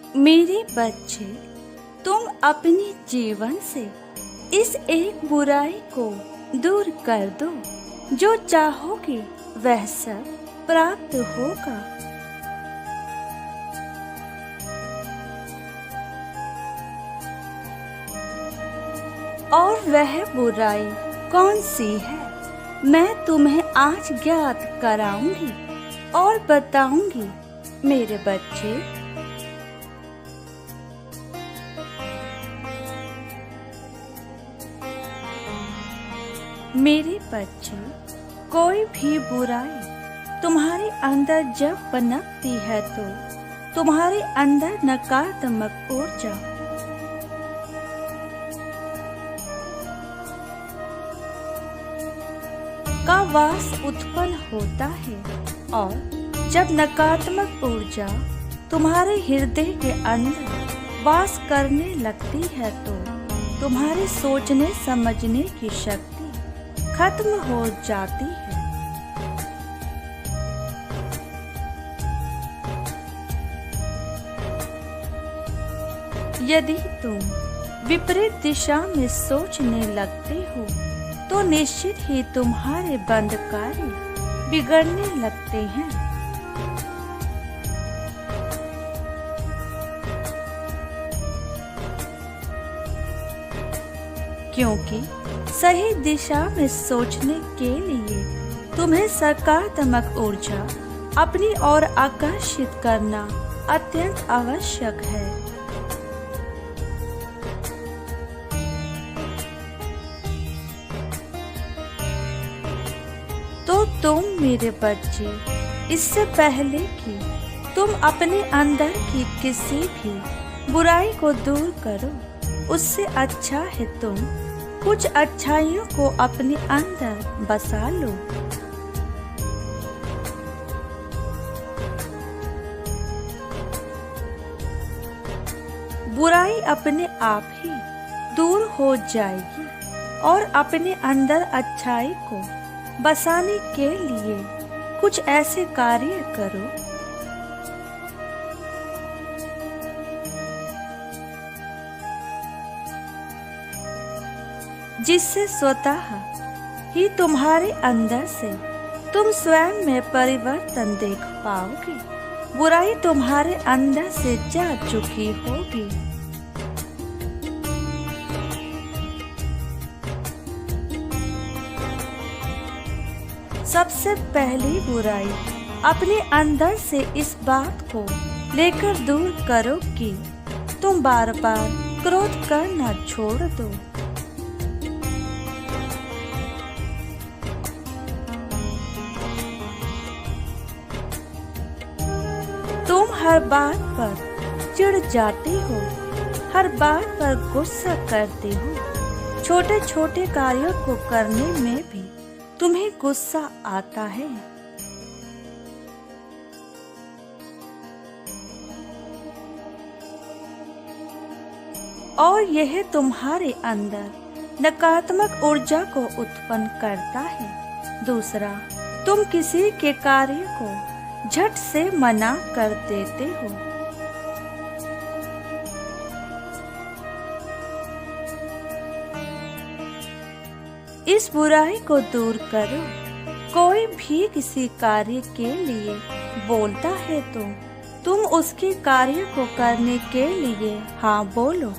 मेरे बच्चे, तुम अपने जीवन से इस एक बुराई को दूर कर दो। जो चाहोगे वह सब प्राप्त होगा। और वह बुराई कौन सी है, मैं तुम्हें आज ज्ञात कराऊंगी और बताऊंगी। मेरे बच्चे, कोई भी बुराई तुम्हारे अंदर जब पनपती है तो तुम्हारे अंदर नकारात्मक ऊर्जा का वास उत्पन्न होता है। और जब नकारात्मक ऊर्जा तुम्हारे हृदय के अंदर वास करने लगती है तो तुम्हारे सोचने समझने की शक्ति खत्म हो जाती है। यदि तुम विपरीत दिशा में सोचने लगते हो तो निश्चित ही तुम्हारे बंद कार्य बिगड़ने लगते हैं। क्योंकि सही दिशा में सोचने के लिए तुम्हें सकारात्मक ऊर्जा अपनी ओर आकर्षित करना अत्यंत आवश्यक है। तो तुम मेरे बच्चे, इससे पहले कि तुम अपने अंदर की किसी भी बुराई को दूर करो, उससे अच्छा है तुम कुछ अच्छाइयों को अपने अंदर बसा लो। बुराई अपने आप ही दूर हो जाएगी और अपने अंदर अच्छाई को बसाने के लिए कुछ ऐसे कार्य करो जिससे स्वतः ही तुम्हारे अंदर से तुम स्वयं में परिवर्तन देख पाओगे। बुराई तुम्हारे अंदर से जा चुकी होगी। सबसे पहली बुराई अपने अंदर से इस बात को लेकर दूर करो कि तुम बार बार क्रोध करना छोड़ दो। तुम हर बात पर चिढ़ जाते हो, हर बात पर गुस्सा करते हो। छोटे छोटे कार्यों को करने में भी तुम्हें गुस्सा आता है। और यह तुम्हारे अंदर नकारात्मक ऊर्जा को उत्पन्न करता है। दूसरा, तुम किसी के कार्य को झट से मना कर देते हो। इस बुराई को दूर करो। कोई भी किसी कार्य के लिए बोलता है तो तुम उसके कार्य को करने के लिए हाँ बोलो।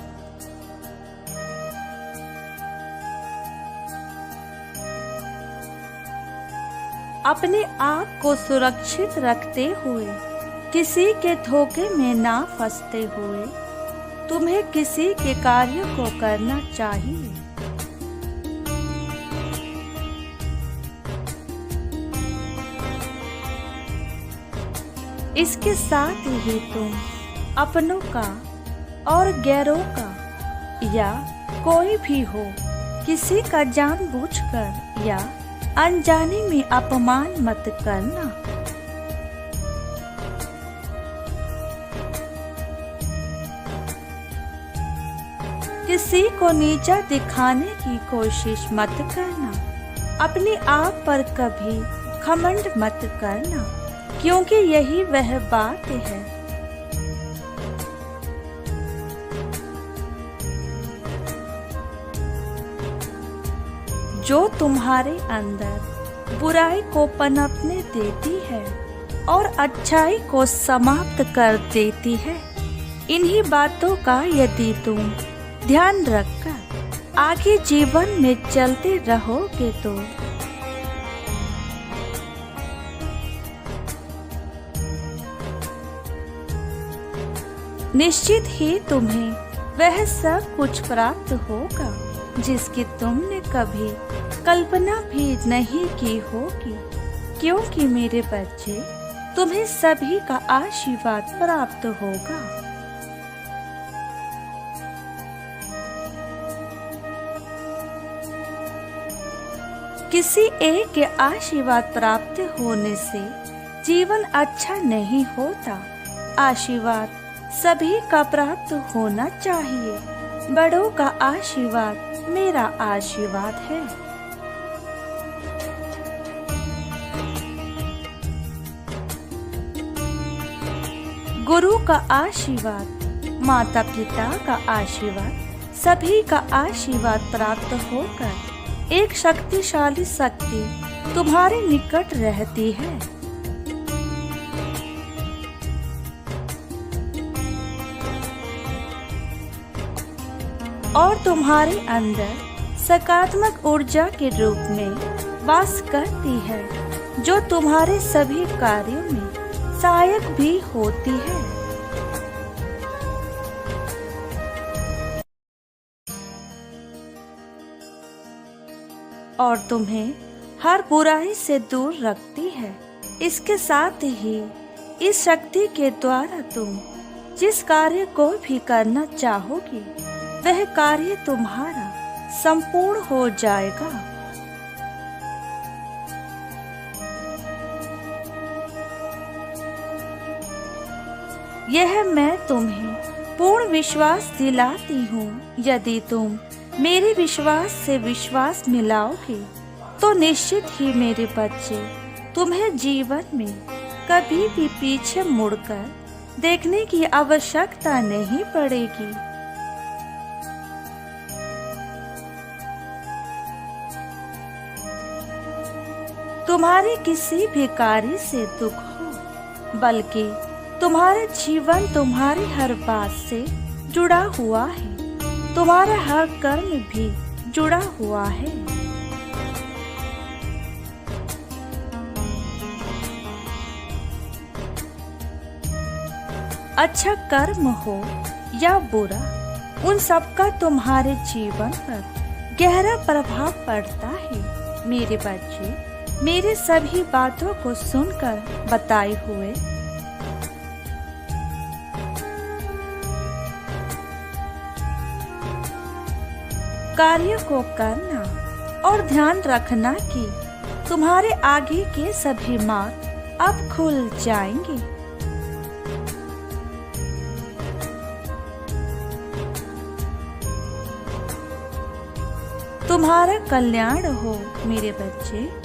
अपने आप को सुरक्षित रखते हुए, किसी के धोखे में ना फंसते हुए तुम्हें किसी के कार्य को करना चाहिए। इसके साथ ही तुम अपनों का और गैरों का या कोई भी हो, किसी का जानबूझकर या अनजाने में अपमान मत करना। किसी को नीचा दिखाने की कोशिश मत करना। अपने आप पर कभी घमंड मत करना, क्योंकि यही वह बात है जो तुम्हारे अंदर बुराई को पनपने देती है और अच्छाई को समाप्त कर देती है। इन्हीं बातों का यदि तुम ध्यान रखकर आगे जीवन में चलते रहोगे तो निश्चित ही तुम्हें वह सब कुछ प्राप्त होगा जिसकी तुमने कभी कल्पना भी नहीं की होगी, क्योंकि मेरे बच्चे तुम्हें सभी का आशीर्वाद प्राप्त होगा। किसी एक के आशीर्वाद प्राप्त होने से जीवन अच्छा नहीं होता। आशीर्वाद सभी का प्राप्त होना चाहिए। बड़ों का आशीर्वाद मेरा आशीर्वाद है। गुरु का आशीर्वाद, माता पिता का आशीर्वाद, सभी का आशीर्वाद प्राप्त होकर एक शक्तिशाली शक्ति तुम्हारे निकट रहती है। और तुम्हारे अंदर सकारात्मक ऊर्जा के रूप में वास करती है, जो तुम्हारे सभी कार्यों में सहायक भी होती है। और तुम्हें हर बुराई से दूर रखती है। इसके साथ ही इस शक्ति के द्वारा तुम जिस कार्य को भी करना चाहोगी वह कार्य तुम्हारा संपूर्ण हो जाएगा। यह मैं तुम्हें पूर्ण विश्वास दिलाती हूँ। यदि तुम मेरे विश्वास से विश्वास मिलाओगे तो निश्चित ही मेरे बच्चे तुम्हें जीवन में कभी भी पीछे मुड़कर देखने की आवश्यकता नहीं पड़ेगी। तुम्हारे किसी भी कार्य से दुख हो, बल्कि तुम्हारा जीवन तुम्हारी हर बात से जुड़ा हुआ है। तुम्हारा हर कर्म भी जुड़ा हुआ है। अच्छा कर्म हो या बुरा, उन सब का तुम्हारे जीवन पर गहरा प्रभाव पड़ता है। मेरे बच्चे मेरे सभी बातों को सुनकर बताए हुए कार्य को करना और ध्यान रखना कि तुम्हारे आगे के सभी मार्ग अब खुल जाएंगे। तुम्हारा कल्याण हो मेरे बच्चे।